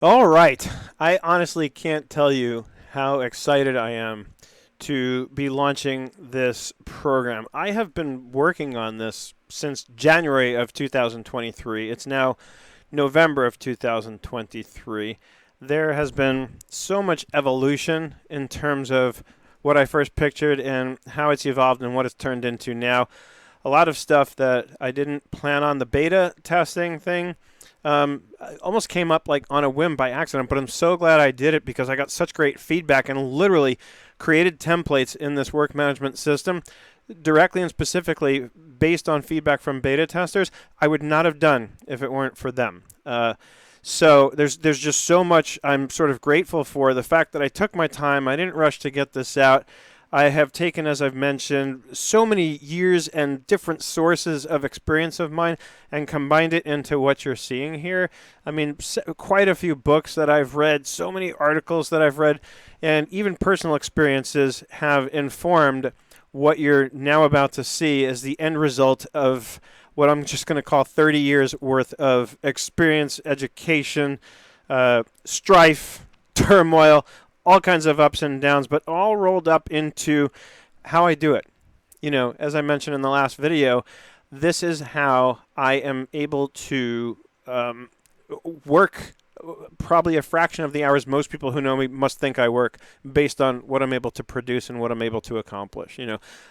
All right. I honestly can't tell you how excited I am to be launching this program. I have been working on this since January of 2023. It's now November of 2023. There has been so much evolution in terms of what I first pictured and how it's evolved and what it's turned into now. A lot of stuff that I didn't plan on. The beta testing thing almost came up like on a whim by accident, but I'm so glad I did it because I got such great feedback and literally created templates in this work management system directly and specifically based on feedback from beta testers. I would not have done if it weren't for them. So there's just so much I'm sort of grateful for the fact that I took my time. I didn't rush to get this out. I have taken, as I've mentioned, so many years and different sources of experience of mine and combined it into what you're seeing here. I mean, quite a few books that I've read, so many articles that I've read, and even personal experiences have informed what you're now about to see as the end result of what I'm just going to call 30 years worth of experience, education, strife, turmoil, all kinds of ups and downs, but all rolled up into how I do it. As I mentioned in the last video, this is how I am able to work probably a fraction of the hours most people who know me must think I work based on what I'm able to produce and what I'm able to accomplish.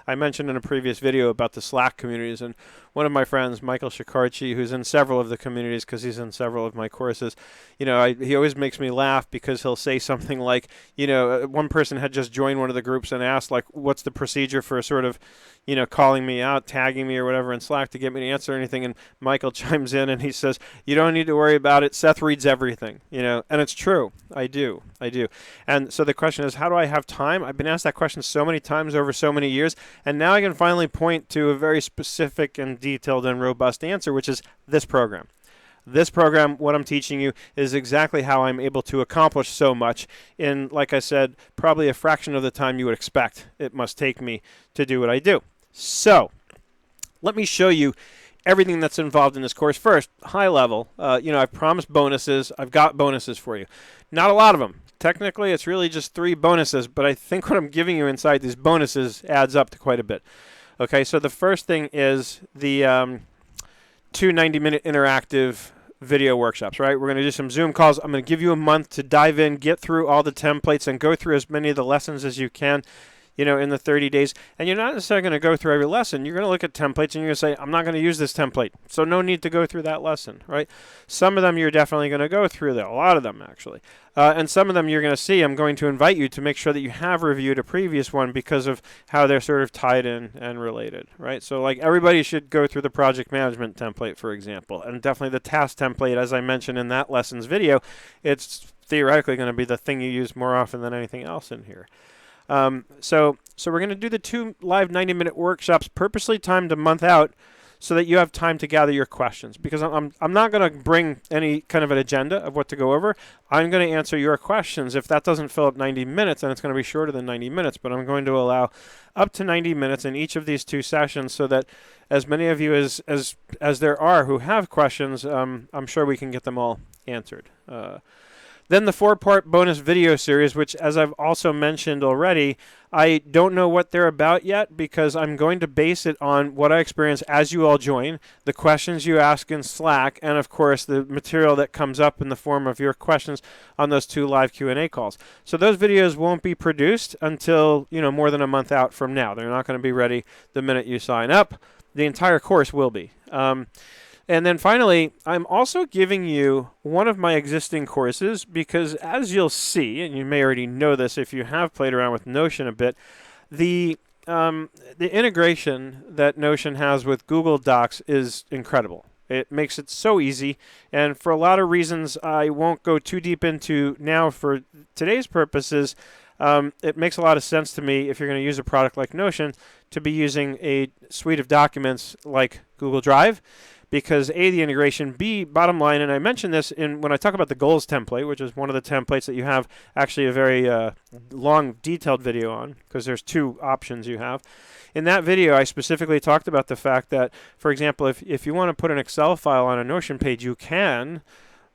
I mentioned in a previous video about the Slack communities, and one of my friends, Michael Shikarchi, who's in several of the communities because he's in several of my courses, he always makes me laugh because he'll say something like, one person had just joined one of the groups and asked, like, what's the procedure for sort of, calling me out, tagging me or whatever in Slack to get me to answer anything. And Michael chimes in and he says, you don't need to worry about it. Seth reads everything, and it's true. I do. And so the question is, how do I have time? I've been asked that question so many times over so many years. And now I can finally point to a very specific and detailed and robust answer, which is this program. This program, what I'm teaching you, is exactly how I'm able to accomplish so much in, like I said, probably a fraction of the time you would expect it must take me to do what I do. So let me show you everything that's involved in this course. First, high level, I've promised bonuses. I've got bonuses for you. Not a lot of them. Technically, it's really just 3 bonuses, but I think what I'm giving you inside these bonuses adds up to quite a bit. Okay, so the first thing is the 2 90-minute interactive video workshops, right? We're going to do some Zoom calls. I'm going to give you a month to dive in, get through all the templates, and go through as many of the lessons as you can, in the 30 days. And you're not necessarily going to go through every lesson. You're going to look at templates, and you're going to say, I'm not going to use this template, so no need to go through that lesson, right? Some of them you're definitely going to go through, though. A lot of them, actually. And some of them you're going to see, I'm going to invite you to make sure that you have reviewed a previous one because of how they're sort of tied in and related, right? So like everybody should go through the project management template, for example, and definitely the task template, as I mentioned in that lessons video. It's theoretically going to be the thing you use more often than anything else in here. So we're going to do the 2 live 90-minute workshops purposely timed a month out so that you have time to gather your questions, because I'm not going to bring any kind of an agenda of what to go over. I'm going to answer your questions. If that doesn't fill up 90 minutes, then it's going to be shorter than 90 minutes, but I'm going to allow up to 90 minutes in each of these 2 sessions so that as many of you as there are who have questions, I'm sure we can get them all answered. Then the 4-part bonus video series, which, as I've also mentioned already, I don't know what they're about yet because I'm going to base it on what I experience as you all join, the questions you ask in Slack, and, of course, the material that comes up in the form of your questions on those 2 live Q&A calls. So those videos won't be produced until, more than a month out from now. They're not going to be ready the minute you sign up. The entire course will be. And then finally, I'm also giving you one of my existing courses because, as you'll see, and you may already know this if you have played around with Notion a bit, the integration that Notion has with Google Docs is incredible. It makes it so easy, and for a lot of reasons I won't go too deep into now for today's purposes, it makes a lot of sense to me if you're going to use a product like Notion to be using a suite of documents like Google Drive. Because A, the integration, B, bottom line, and I mentioned this when I talk about the goals template, which is one of the templates that you have actually a very long, detailed video on, because there's 2 options you have. In that video, I specifically talked about the fact that, for example, if you want to put an Excel file on a Notion page, you can,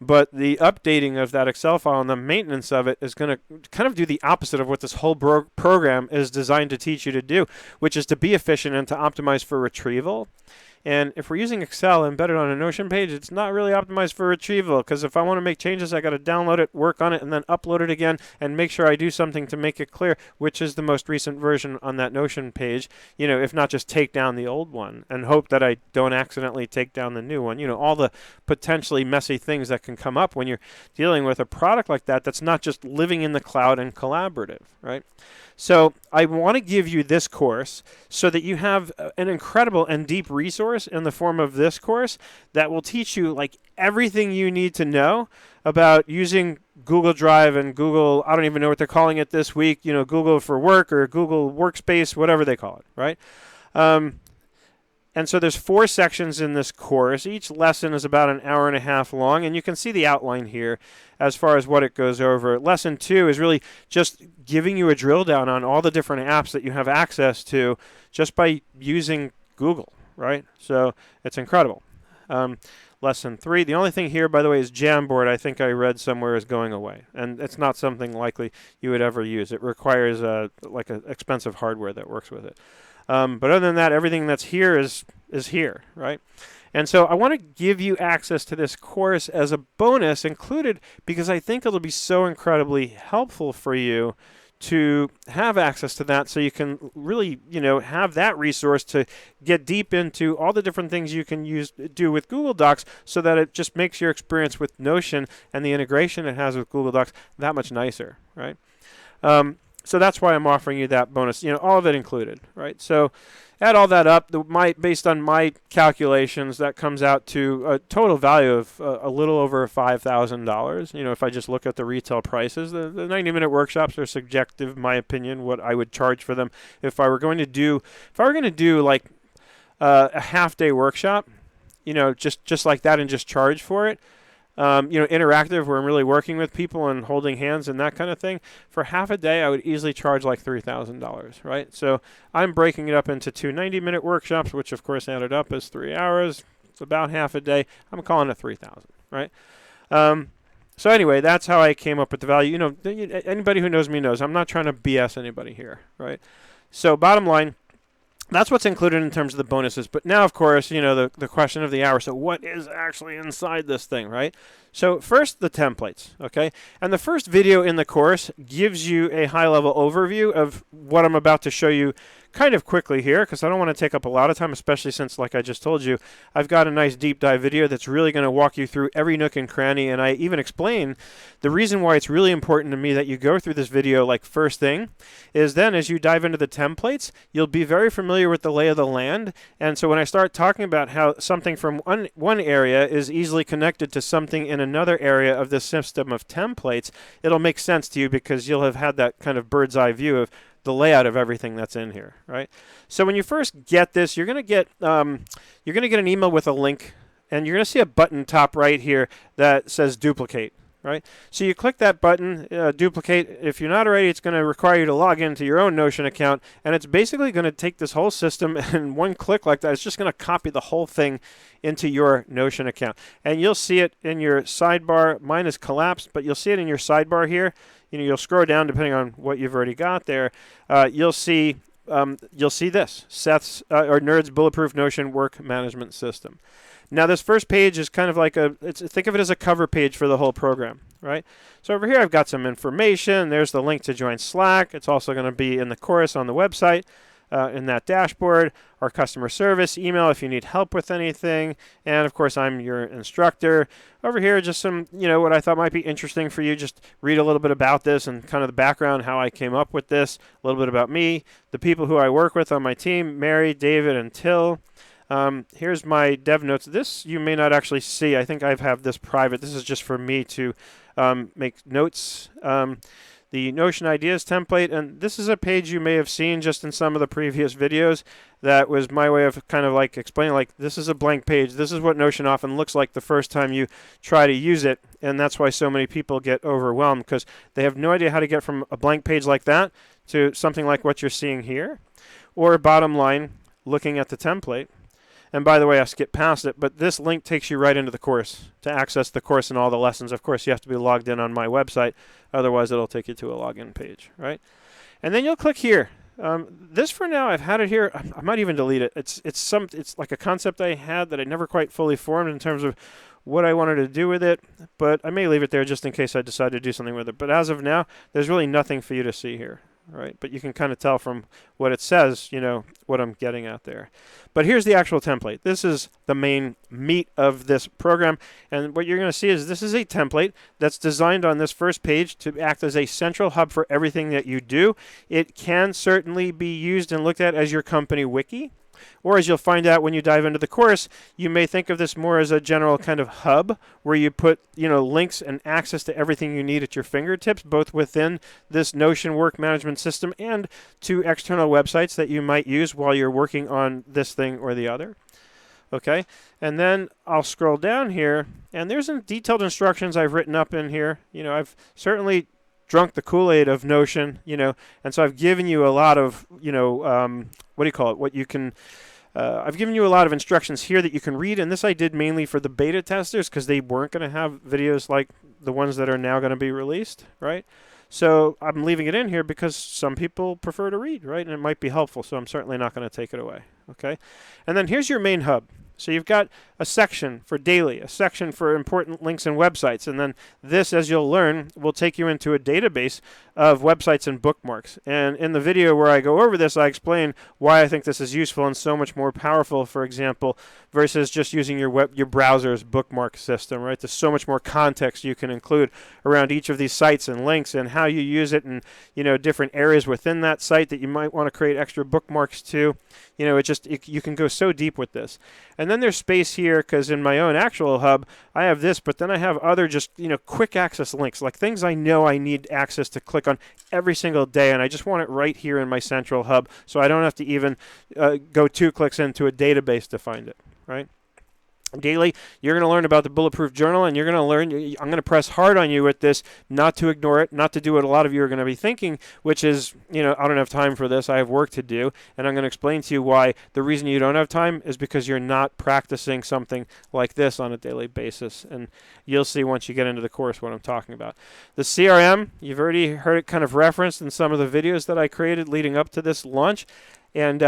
But the updating of that Excel file and the maintenance of it is going to kind of do the opposite of what this whole program is designed to teach you to do, which is to be efficient and to optimize for retrieval. And if we're using Excel embedded on a Notion page, it's not really optimized for retrieval, because if I want to make changes, I got to download it, work on it, and then upload it again and make sure I do something to make it clear which is the most recent version on that Notion page, if not just take down the old one and hope that I don't accidentally take down the new one. All the potentially messy things that can come up when you're dealing with a product like that that's not just living in the cloud and collaborative, right? So I want to give you this course so that you have an incredible and deep resource in the form of this course that will teach you like everything you need to know about using Google Drive and Google, I don't even know what they're calling it this week, Google for Work or Google Workspace, whatever they call it, right? And so there's 4 sections in this course. Each lesson is about an hour and a half long, and you can see the outline here as far as what it goes over. Lesson 2 is really just giving you a drill down on all the different apps that you have access to just by using Google, right? So it's incredible. Lesson 3, the only thing here, by the way, is Jamboard. I think I read somewhere is going away, and it's not something likely you would ever use. It requires like an expensive hardware that works with it. But other than that, everything that's here is here, right? And so I want to give you access to this course as a bonus included because I think it'll be so incredibly helpful for you to have access to that so you can really, have that resource to get deep into all the different things you can do with Google Docs so that it just makes your experience with Notion and the integration it has with Google Docs that much nicer, right? So that's why I'm offering you that bonus, all of it included, right? So add all that up, based on my calculations, that comes out to a total value of a little over $5,000. If I just look at the retail prices, the 90-minute workshops are subjective, in my opinion, what I would charge for them. If I were going to do like a half-day workshop, just like that and just charge for it, interactive where I'm really working with people and holding hands and that kind of thing, for half a day I would easily charge like $3,000, right? So I'm breaking it up into 2 90-minute workshops, which of course added up as 3 hours. It's about half a day. I'm calling it $3,000, right? So anyway, that's how I came up with the value. Anybody who knows me knows I'm not trying to BS anybody here, right? So bottom line, that's what's included in terms of the bonuses. But now, of course, the question of the hour. So what is actually inside this thing, right? So first, the templates, okay? And the first video in the course gives you a high-level overview of what I'm about to show you kind of quickly here, because I don't want to take up a lot of time, especially since, like I just told you, I've got a nice deep dive video that's really going to walk you through every nook and cranny, and I even explain the reason why it's really important to me that you go through this video like first thing is then as you dive into the templates, you'll be very familiar with the lay of the land, and so when I start talking about how something from one area is easily connected to something in another area of this system of templates, it'll make sense to you because you'll have had that kind of bird's eye view of the layout of everything that's in here, right? So when you first get this, you're going to get an email with a link, and you're going to see a button top right here that says duplicate, right? So you click that button, duplicate. If you're not already, it's going to require you to log into your own Notion account, and it's basically going to take this whole system and one click like that, it's just going to copy the whole thing into your Notion account. And you'll see it in your sidebar. Mine is collapsed, but you'll see it in your sidebar here. You'll scroll down depending on what you've already got there. You'll see this, Seth's or Nerd's Bulletproof Notion Work Management System. Now, this first page is kind of like think of it as a cover page for the whole program, right? So over here, I've got some information. There's the link to join Slack. It's also going to be in the course on the website. In that dashboard, our customer service email if you need help with anything, and of course I'm your instructor. Over here, just some, what I thought might be interesting for you, just read a little bit about this and kind of the background, how I came up with this, a little bit about me, the people who I work with on my team, Mary, David, and Till. Here's my dev notes. This you may not actually see. I think I have this private. This is just for me to make notes. The Notion Ideas template, and this is a page you may have seen just in some of the previous videos. That was my way of kind of like explaining, like, this is a blank page. This is what Notion often looks like the first time you try to use it, and that's why so many people get overwhelmed, because they have no idea how to get from a blank page like that to something like what you're seeing here, or bottom line, looking at the template. And by the way, I skipped past it, but this link takes you right into the course to access the course and all the lessons. Of course, you have to be logged in on my website. Otherwise, it'll take you to a login page, right? And then you'll click here. This for now, I've had it here. I might even delete it. It's like a concept I had that I never quite fully formed in terms of what I wanted to do with it, but I may leave it there just in case I decide to do something with it. But as of now, there's really nothing for you to see here, right? But you can kind of tell from what it says, what I'm getting at there. But here's the actual template. This is the main meat of this program, and what you're going to see is this is a template that's designed on this first page to act as a central hub for everything that you do. It can certainly be used and looked at as your company wiki. Or as you'll find out when you dive into the course, you may think of this more as a general kind of hub where you put, links and access to everything you need at your fingertips, both within this Notion work management system and to external websites that you might use while you're working on this thing or the other. Okay, and then I'll scroll down here, and there's some detailed instructions I've written up in here. I've certainly drunk the Kool-Aid of Notion, and so I've given you a lot of, I've given you a lot of instructions here that you can read, and this I did mainly for the beta testers because they weren't going to have videos like the ones that are now going to be released, right? So I'm leaving it in here because some people prefer to read, right? And it might be helpful, so I'm certainly not going to take it away, okay? And then here's your main hub. So you've got a section for daily, a section for important links and websites, and then this, as you'll learn, will take you into a database of websites and bookmarks. And in the video where I go over this, I explain why I think this is useful and so much more powerful, for example, versus just using your browser's bookmark system, right? There's so much more context you can include around each of these sites and links and how you use it and, different areas within that site that you might want to create extra bookmarks to. You can go so deep with this. And then there's space here because in my own actual hub, I have this, but then I have other just, quick access links, like things I know I need access to click on every single day, and I just want it right here in my central hub so I don't have to even go 2 clicks into a database to find it, right? Daily, you're going to learn about the Bulletproof Journal, and you're going to learn, I'm going to press hard on you with this, not to ignore it, not to do what a lot of you are going to be thinking, which is, I don't have time for this, I have work to do, and I'm going to explain to you why the reason you don't have time is because you're not practicing something like this on a daily basis, and you'll see once you get into the course what I'm talking about. The CRM, you've already heard it kind of referenced in some of the videos that I created leading up to this launch. And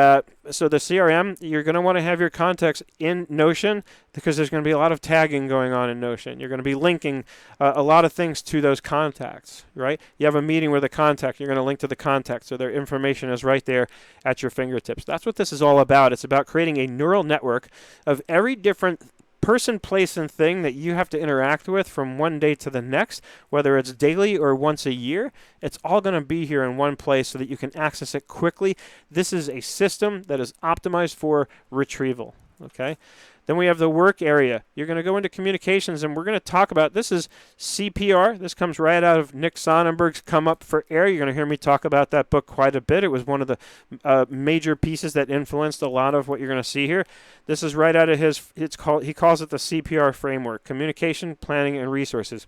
so the CRM, you're going to want to have your contacts in Notion because there's going to be a lot of tagging going on in Notion. You're going to be linking a lot of things to those contacts, right? You have a meeting with a contact, you're going to link to the contact, so their information is right there at your fingertips. That's what this is all about. It's about creating a neural network of every different person, place, and thing that you have to interact with from one day to the next, whether it's daily or once a year. It's all going to be here in one place so that you can access it quickly. This is a system that is optimized for retrieval, okay? Then we have the work area. You're going to go into communications, and we're going to talk about, this is CPR. This comes right out of Nick Sonnenberg's Come Up for Air. You're going to hear me talk about that book quite a bit. It was one of the major pieces that influenced a lot of what you're going to see here. This is right out of he calls it the CPR framework, communication, planning, and resources.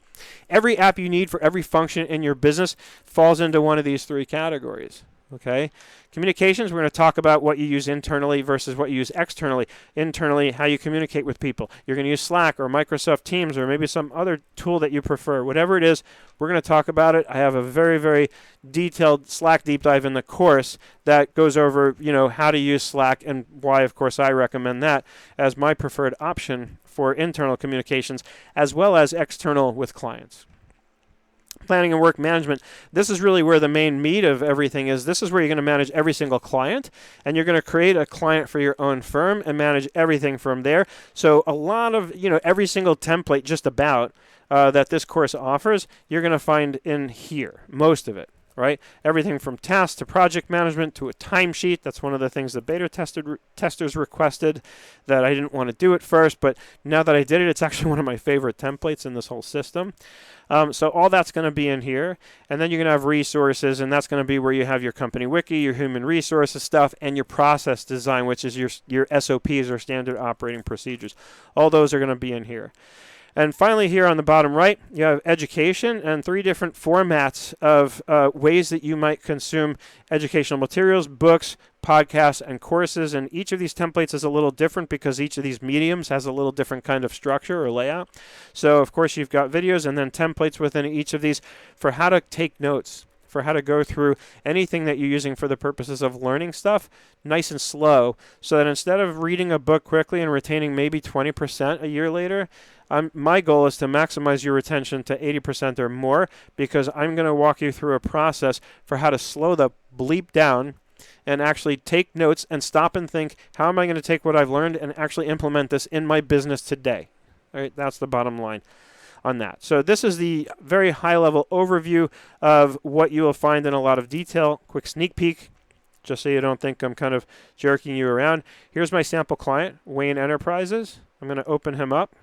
Every app you need for every function in your business falls into one of these 3 categories. Okay, communications, we're going to talk about what you use internally versus what you use externally. Internally, how you communicate with people. You're going to use Slack or Microsoft Teams or maybe some other tool that you prefer. Whatever it is, we're going to talk about it. I have a very, very detailed Slack deep dive in the course that goes over, how to use Slack and why, of course, I recommend that as my preferred option for internal communications as well as external with clients. Planning and work management, this is really where the main meat of everything is. This is where you're going to manage every single client, and you're going to create a client for your own firm and manage everything from there. So a lot of, every single template just about that this course offers, you're going to find in here, most of it. Right? Everything from tasks to project management to a timesheet. That's one of the things the beta testers requested that I didn't want to do at first, but now that I did it, it's actually one of my favorite templates in this whole system. So all that's going to be in here, and then you're going to have resources, and that's going to be where you have your company wiki, your human resources stuff, and your process design, which is your SOPs or standard operating procedures. All those are going to be in here. And finally, here on the bottom right, you have education and 3 different formats of ways that you might consume educational materials, books, podcasts, and courses. And each of these templates is a little different because each of these mediums has a little different kind of structure or layout. So, of course, you've got videos and then templates within each of these for how to take notes, for how to go through anything that you're using for the purposes of learning stuff nice and slow, so that instead of reading a book quickly and retaining maybe 20% a year later, my goal is to maximize your retention to 80% or more, because I'm going to walk you through a process for how to slow the bleep down and actually take notes and stop and think, how am I going to take what I've learned and actually implement this in my business today? All right, that's the bottom line on that. So this is the very high-level overview of what you will find in a lot of detail. Quick sneak peek, just so you don't think I'm kind of jerking you around. Here's my sample client, Wayne Enterprises. I'm going to open him up.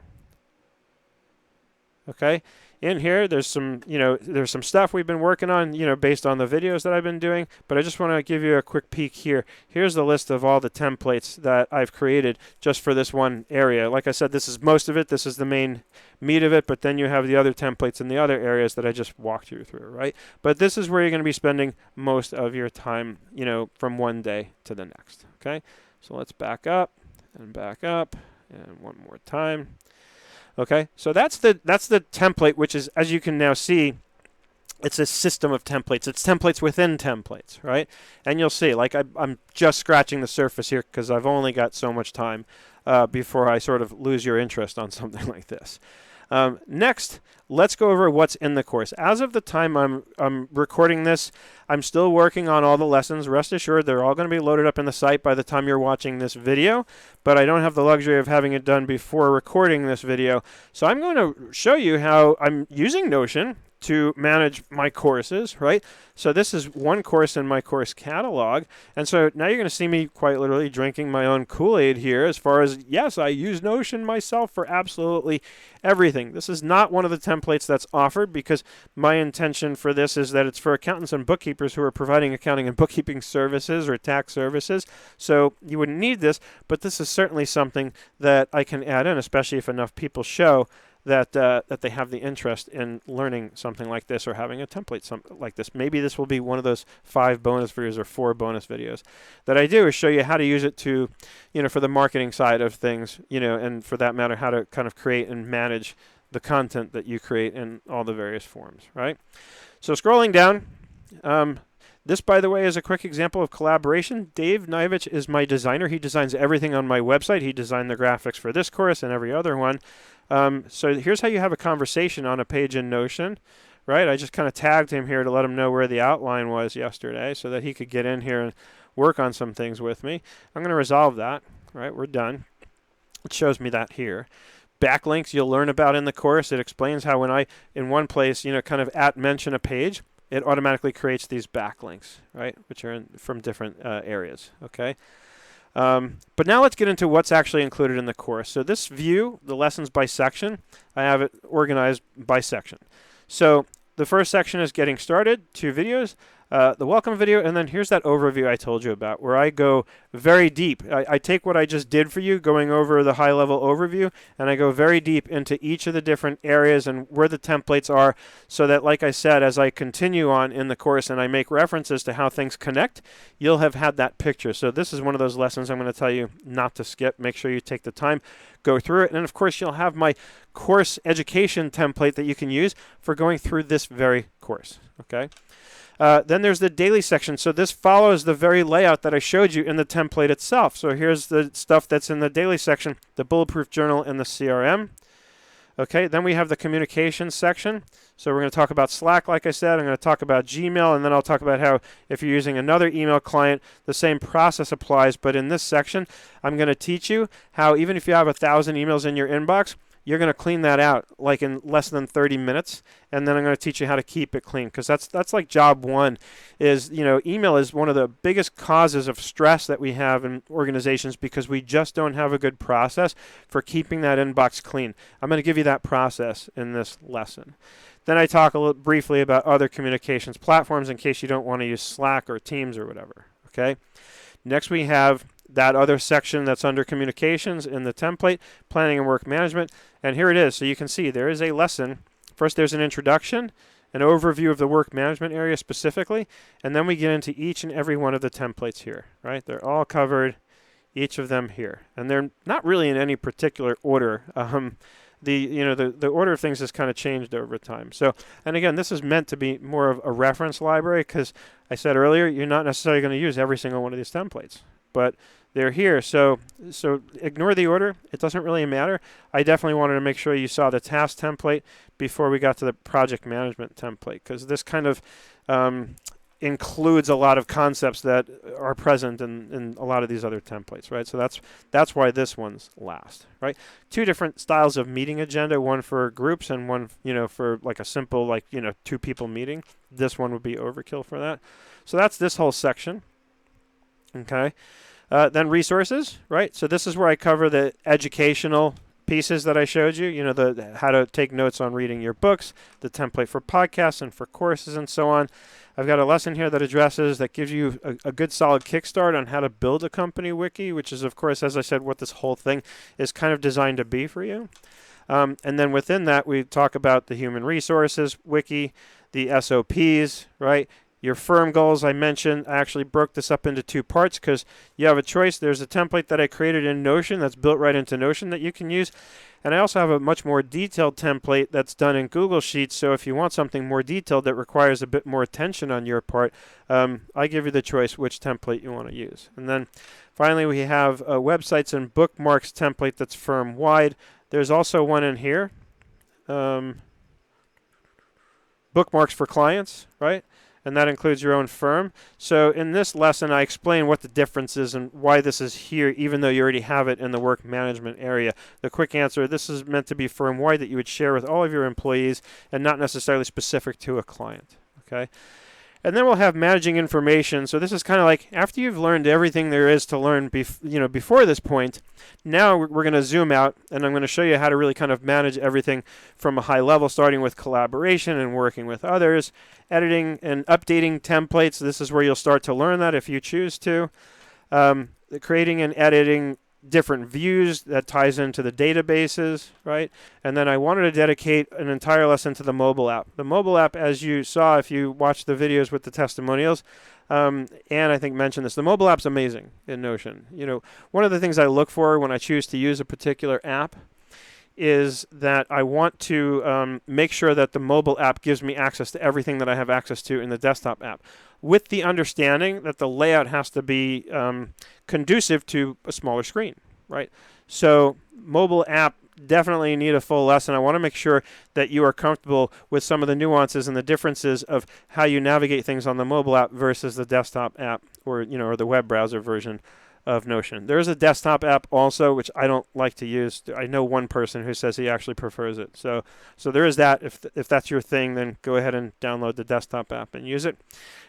Okay, in here there's some, there's some stuff we've been working on, based on the videos that I've been doing, but I just want to give you a quick peek here. Here's the list of all the templates that I've created just for this one area. Like I said, this is most of it. This is the main meat of it, but then you have the other templates in the other areas that I just walked you through, right? But this is where you're going to be spending most of your time, from one day to the next, okay? So let's back up and one more time. Okay, so that's the template, which is, as you can now see, it's a system of templates. It's templates within templates, right? And you'll see, like I'm just scratching the surface here because I've only got so much time before I sort of lose your interest on something like this. Next, let's go over what's in the course. As of the time I'm recording this, I'm still working on all the lessons. Rest assured, they're all going to be loaded up in the site by the time you're watching this video, but I don't have the luxury of having it done before recording this video. So I'm going to show you how I'm using Notion to manage my courses, right? So this is one course in my course catalog. And so now you're going to see me quite literally drinking my own Kool-Aid here, as far as, yes, I use Notion myself for absolutely everything. This is not one of the templates that's offered, because my intention for this is that it's for accountants and bookkeepers who are providing accounting and bookkeeping services or tax services. So you wouldn't need this, but this is certainly something that I can add in, especially if enough people show that they have the interest in learning something like this or having a template like this. Maybe this will be one of those 5 bonus videos or 4 bonus videos that I do, is show you how to use it to, for the marketing side of things, and for that matter, how to kind of create and manage the content that you create in all the various forms, right? So scrolling down, this, by the way, is a quick example of collaboration. Dave Nivich is my designer. He designs everything on my website. He designed the graphics for this course and every other one. So here's how you have a conversation on a page in Notion, right? I just kind of tagged him here to let him know where the outline was yesterday so that he could get in here and work on some things with me. I'm going to resolve that, right? We're done. It shows me that here. Backlinks you'll learn about in the course. It explains how when I, in one place, kind of mention a page, it automatically creates these backlinks, right, which are from different areas, okay? But now let's get into what's actually included in the course. So this view, the lessons by section, I have it organized by section. So the first section is getting started, 2 videos, the welcome video, and then here's that overview I told you about, where I go very deep. I take what I just did for you, going over the high-level overview, and I go very deep into each of the different areas and where the templates are, so that, like I said, as I continue on in the course and I make references to how things connect, you'll have had that picture. So this is one of those lessons I'm going to tell you not to skip. Make sure you take the time, go through it, and of course you'll have my course education template that you can use for going through this very course, okay? Then there's the daily section. So this follows the very layout that I showed you in the template itself. So here's the stuff that's in the daily section, the Bulletproof Journal and the CRM. Okay, then we have the communications section. So we're going to talk about Slack, like I said. I'm going to talk about Gmail, and then I'll talk about how if you're using another email client, the same process applies. But in this section, I'm going to teach you how, even if you have 1,000 emails in your inbox, you're going to clean that out like in less than 30 minutes, and then I'm going to teach you how to keep it clean, because that's like job one. Is email is one of the biggest causes of stress that we have in organizations, because we just don't have a good process for keeping that inbox clean. I'm going to give you that process in this lesson. Then I talk a little briefly about other communications platforms in case you don't want to use Slack or Teams or whatever. Okay. Next we have that other section that's under communications in the template, planning and work management. And here it is. So you can see there is a lesson. First, there's an introduction, an overview of the work management area specifically, and then we get into each and every one of the templates here, right? They're all covered, each of them here. And they're not really in any particular order. The order of things has kind of changed over time. So, and again, this is meant to be more of a reference library because I said earlier, you're not necessarily going to use every single one of these templates, but they're here. So ignore the order. It doesn't really matter. I definitely wanted to make sure you saw the task template before we got to the project management template, because this kind of includes a lot of concepts that are present in a lot of these other templates, right? So that's why this one's last, right? Two different styles of meeting agenda, one for groups and one, for like a simple, 2 people meeting. This one would be overkill for that. So that's this whole section, okay? Then resources, right? So this is where I cover the educational pieces that I showed you, the how to take notes on reading your books, the template for podcasts and for courses and so on. I've got a lesson here that gives you a good solid kickstart on how to build a company wiki, which is, of course, as I said, what this whole thing is kind of designed to be for you. And then within that, we talk about the human resources wiki, the SOPs, right? Your firm goals, I mentioned. I actually broke this up into 2 parts because you have a choice. There's a template that I created in Notion that's built right into Notion that you can use. And I also have a much more detailed template that's done in Google Sheets. So if you want something more detailed that requires a bit more attention on your part, I give you the choice which template you want to use. And then finally, we have a websites and bookmarks template that's firm-wide. There's also one in here, bookmarks for clients, right? And that includes your own firm. So in this lesson, I explain what the difference is and why this is here, even though you already have it in the work management area. The quick answer, this is meant to be firm-wide that you would share with all of your employees and not necessarily specific to a client, okay? And then we'll have managing information. So this is kind of like after you've learned everything there is to learn before this point, now we're going to zoom out and I'm going to show you how to really kind of manage everything from a high level, starting with collaboration and working with others, editing and updating templates. This is where you'll start to learn that if you choose to. Creating and editing different views that ties into the databases, right? And then I wanted to dedicate an entire lesson to the mobile app. The mobile app, as you saw if you watched the videos with the testimonials, and I think mentioned this, the mobile app's amazing in Notion. One of the things I look for when I choose to use a particular app is that I want to make sure that the mobile app gives me access to everything that I have access to in the desktop app, with the understanding that the layout has to be conducive to a smaller screen, right? So mobile app definitely need a full lesson. I want to make sure that you are comfortable with some of the nuances and the differences of how you navigate things on the mobile app versus the desktop app or the web browser version of Notion. There's a desktop app also, which I don't like to use. I know one person who says he actually prefers it. So there is that. If that's your thing, then go ahead and download the desktop app and use it.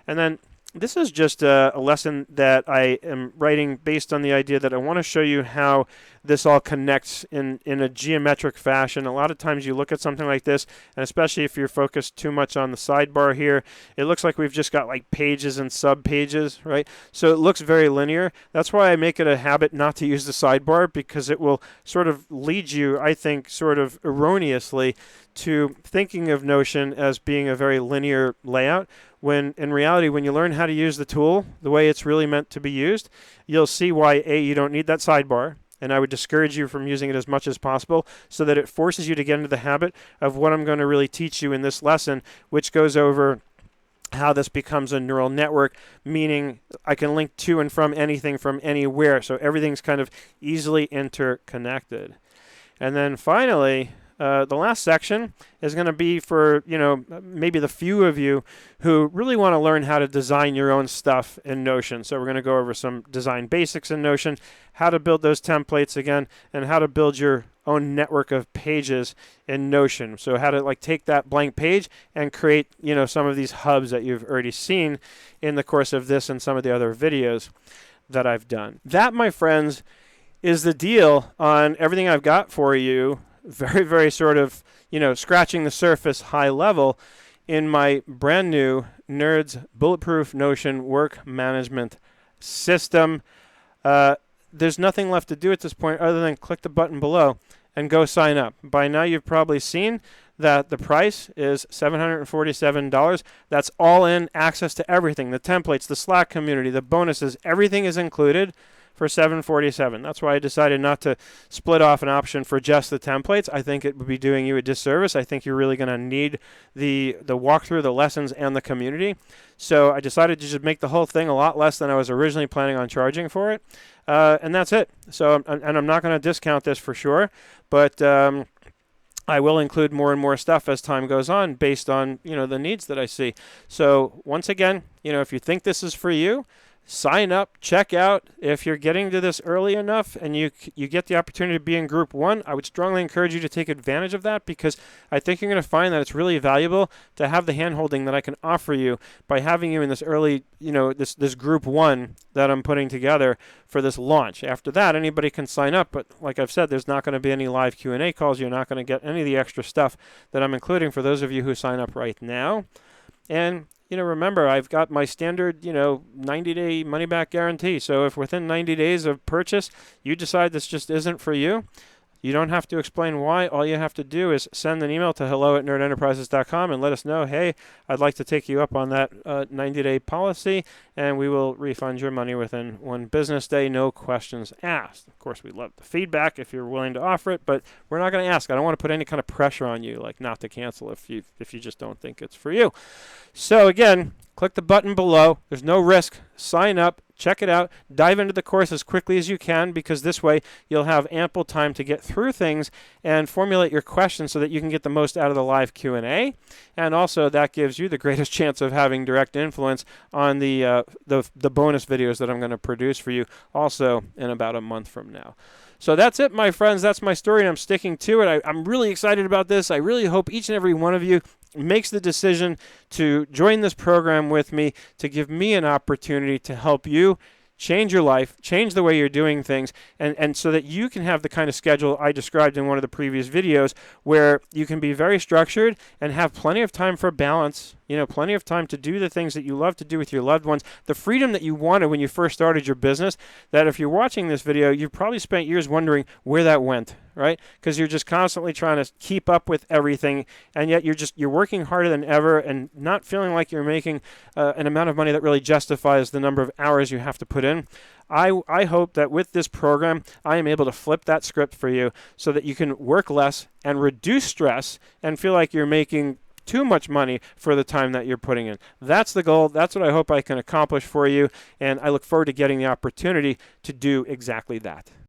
And then this is just a lesson that I am writing based on the idea that I want to show you how this all connects in a geometric fashion. A lot of times you look at something like this, and especially if you're focused too much on the sidebar here, it looks like we've just got like pages and sub-pages, right? So it looks very linear. That's why I make it a habit not to use the sidebar, because it will sort of lead you, I think, sort of erroneously to thinking of Notion as being a very linear layout, when in reality, when you learn how to use the tool the way it's really meant to be used, you'll see why, A, you don't need that sidebar, and I would discourage you from using it as much as possible so that it forces you to get into the habit of what I'm going to really teach you in this lesson, which goes over how this becomes a neural network, meaning I can link to and from anything from anywhere, so everything's kind of easily interconnected. And then finally, the last section is going to be for, maybe the few of you who really want to learn how to design your own stuff in Notion. So we're going to go over some design basics in Notion, how to build those templates again, and how to build your own network of pages in Notion. So how to take that blank page and create, some of these hubs that you've already seen in the course of this and some of the other videos that I've done. That, my friends, is the deal on everything I've got for you. Very, very sort of, scratching the surface high level in my brand new Nerds Bulletproof Notion work management system. there's nothing left to do at this point other than click the button below and go sign up. By now you've probably seen that the price is $747. That's all in, access to everything, the templates, the Slack community, the bonuses, everything is included for $747. That's why I decided not to split off an option for just the templates. I think it would be doing you a disservice. I think you're really going to need the walkthrough, the lessons, and the community. So I decided to just make the whole thing a lot less than I was originally planning on charging for it. And that's it. So, and I'm not going to discount this for sure, but I will include more and more stuff as time goes on based on, the needs that I see. So once again, if you think this is for you, sign up, check out. If you're getting to this early enough and you get the opportunity to be in group 1, I would strongly encourage you to take advantage of that, because I think you're going to find that it's really valuable to have the hand-holding that I can offer you by having you in this early, this group 1 that I'm putting together for this launch. After that, anybody can sign up, but like I've said, there's not going to be any live Q&A calls. You're not going to get any of the extra stuff that I'm including for those of you who sign up right now. And remember, I've got my standard, 90-day money-back guarantee. So if within 90 days of purchase, you decide this just isn't for you, you don't have to explain why. All you have to do is send an email to hello@nerdenterprises.com and let us know, hey, I'd like to take you up on that 90-day policy, and we will refund your money within 1 business day, no questions asked. Of course, we love the feedback if you're willing to offer it, but we're not going to ask. I don't want to put any kind of pressure on you, like not to cancel if you just don't think it's for you. So again, click the button below. There's no risk. Sign up. Check it out. Dive into the course as quickly as you can, because this way you'll have ample time to get through things and formulate your questions so that you can get the most out of the live Q&A. And also that gives you the greatest chance of having direct influence on the bonus videos that I'm going to produce for you also in about a month from now. So that's it, my friends. That's my story, and I'm sticking to it. I'm really excited about this. I really hope each and every one of you makes the decision to join this program with me, to give me an opportunity to help you change your life, change the way you're doing things, and so that you can have the kind of schedule I described in one of the previous videos, where you can be very structured and have plenty of time for balance, plenty of time to do the things that you love to do with your loved ones, the freedom that you wanted when you first started your business, that if you're watching this video, you've probably spent years wondering where that went, right? Because you're just constantly trying to keep up with everything, and yet you're working harder than ever and not feeling like you're making an amount of money that really justifies the number of hours you have to put in. I hope that with this program, I am able to flip that script for you so that you can work less and reduce stress and feel like you're making too much money for the time that you're putting in. That's the goal. That's what I hope I can accomplish for you, and I look forward to getting the opportunity to do exactly that.